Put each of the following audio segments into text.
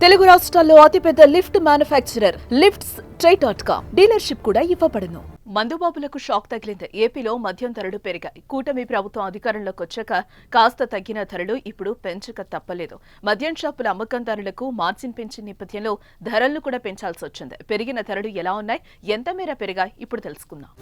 తెలుగు రాష్ట్రాల్లో అతిపెద్ద lift manufacturer lifts ట్రై.com dealership కూడా ఇవ్వబడును. మందుబాబులకు షాక్ తగిలింది. ఏపీలో మద్యం ధరలు పెరిగాయి. కూటమి ప్రభుత్వం అధికారంలోకి వచ్చాక కాస్త తగ్గిన ధరలు ఇప్పుడు పెంచక తప్పలేదు. మద్యం షాపుల అమ్మకందారులకు మార్జిన్ పెంచిన నేపథ్యంలో ధరలను కూడా పెంచాల్సి వచ్చింది. పెరిగిన ధరలు ఎలా ఉన్నాయి, ఎంత మేర పెరిగాయి ఇప్పుడు తెలుసుకుందాం.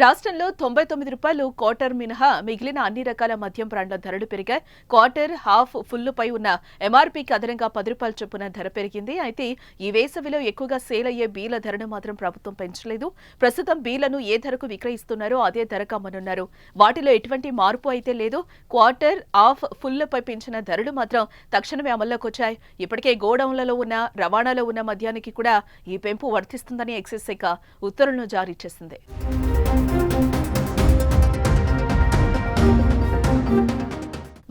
రాష్ట్రంలో 99 రూపాయలు క్వార్టర్ మినహా మిగిలిన అన్ని రకాల మద్యం బ్రాండ్ల ధరలు పెరిగాయి. క్వార్టర్, హాఫ్, ఫుల్లుపై ఉన్న ఎంఆర్పీకి అదనంగా 10 రూపాయల చొప్పున ధర పెరిగింది. అయితే ఈ వేసవిలో ఎక్కువగా సేల్ అయ్యే బీల ధరను మాత్రం ప్రభుత్వం పెంచలేదు. ప్రస్తుతం బీలను ఏ ధరకు విక్రయిస్తున్నారో అదే ధరకు అమ్మనున్నారు. వాటిలో ఎటువంటి మార్పు అయితే లేదు. క్వార్టర్, హాఫ్, ఫుల్లుపై పెంచిన ధరలు మాత్రం తక్షణమే అమల్లోకి వచ్చాయి. ఇప్పటికే గోడౌన్లలో ఉన్న, రవాణాలో ఉన్న మద్యానికి కూడా ఈ పెంపు వర్తిస్తుందని ఎక్సైజ్ శాఖ ఉత్తర్వులను జారీ చేసింది.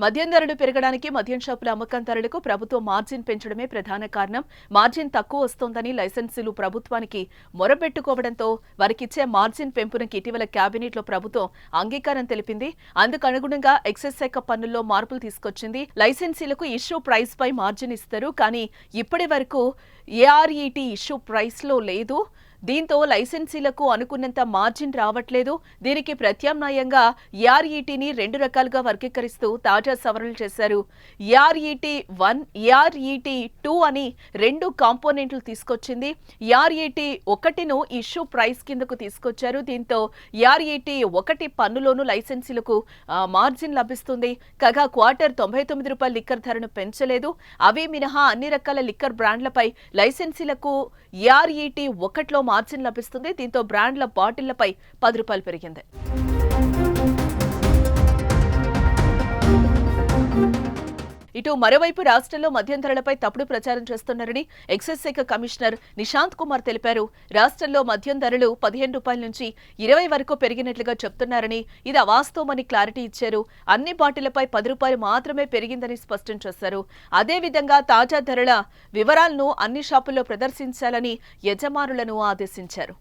మద్యం ధరలు పెరగడానికి మద్యం షాపుల అమ్మకందారులకు ప్రభుత్వం మార్జిన్ పెంచడమే ప్రధాన కారణం. మార్జిన్ తక్కువ వస్తోందని లైసెన్సులు ప్రభుత్వానికి మొరబెట్టుకోవడంతో వారికిచ్చే మార్జిన్ పెంపునకి ఇటీవల కేబినెట్లో ప్రభుత్వం అంగీకారం తెలిపింది. అందుకు అనుగుణంగా ఎక్సైజ్ శాఖ పన్నుల్లో మార్పులు తీసుకొచ్చింది. లైసెన్సీలకు ఇష్యూ ప్రైస్ పై మార్జిన్ ఇస్తారు, కానీ ఇప్పటి వరకు ఏఆర్ఈటీ ఇష్యూ ప్రైస్ లో లేదు. దీంతో లైసెన్సీలకు అనుకున్నంత మార్జిన్ రావట్లేదు. దీనికి ప్రత్యామ్నాయంగా ఏఆర్ఈటీని 2 రకాలుగా వర్గీకరిస్తూ తాజా సవరణలు చేశారు. ఏఆర్ఈటీ 1, ఏఆర్ఈటీ 2 అని 2 కాంపోనెంట్లు తీసుకొచ్చింది. ఏఆర్ఈటీ 1ను ఇష్యూ ప్రైస్ కిందకు తీసుకొచ్చారు. దీంతో ఏఆర్ఈటీ 1 పన్నులోనూ లైసెన్సీలకు మార్జిన్ లభిస్తుంది. కాగా క్వార్టర్ 99 రూపాయల లిక్కర్ ధరను పెంచలేదు. అవి మినహా అన్ని రకాల లిక్కర్ బ్రాండ్లపై లైసెన్సీలకు ఏఆర్ఈటీ 1లో మార్జిన్ లభిస్తుంది. దీంతో బ్రాండ్ల బాటిళ్లపై 10 రూపాయలు పెరిగింది. ఇటు మరోవైపు రాష్ట్రంలో మద్యం ధరలపై తప్పుడు ప్రచారం చేస్తున్నారని ఎక్సైజ్ శాఖ కమిషనర్ నిశాంత్ కుమార్ తెలిపారు. రాష్ట్రంలో మద్యం ధరలు 15 రూపాయల నుంచి 20 వరకు పెరిగినట్లుగా చెప్తున్నారని, ఇది అవాస్తవమని క్లారిటీ ఇచ్చారు. అన్ని బాటిళ్లపై 10 రూపాయలు మాత్రమే పెరిగిందని స్పష్టం చేశారు. అదేవిధంగా తాజా ధరల వివరాలను అన్ని షాపుల్లో ప్రదర్శించాలని యజమానులను ఆదేశించారు.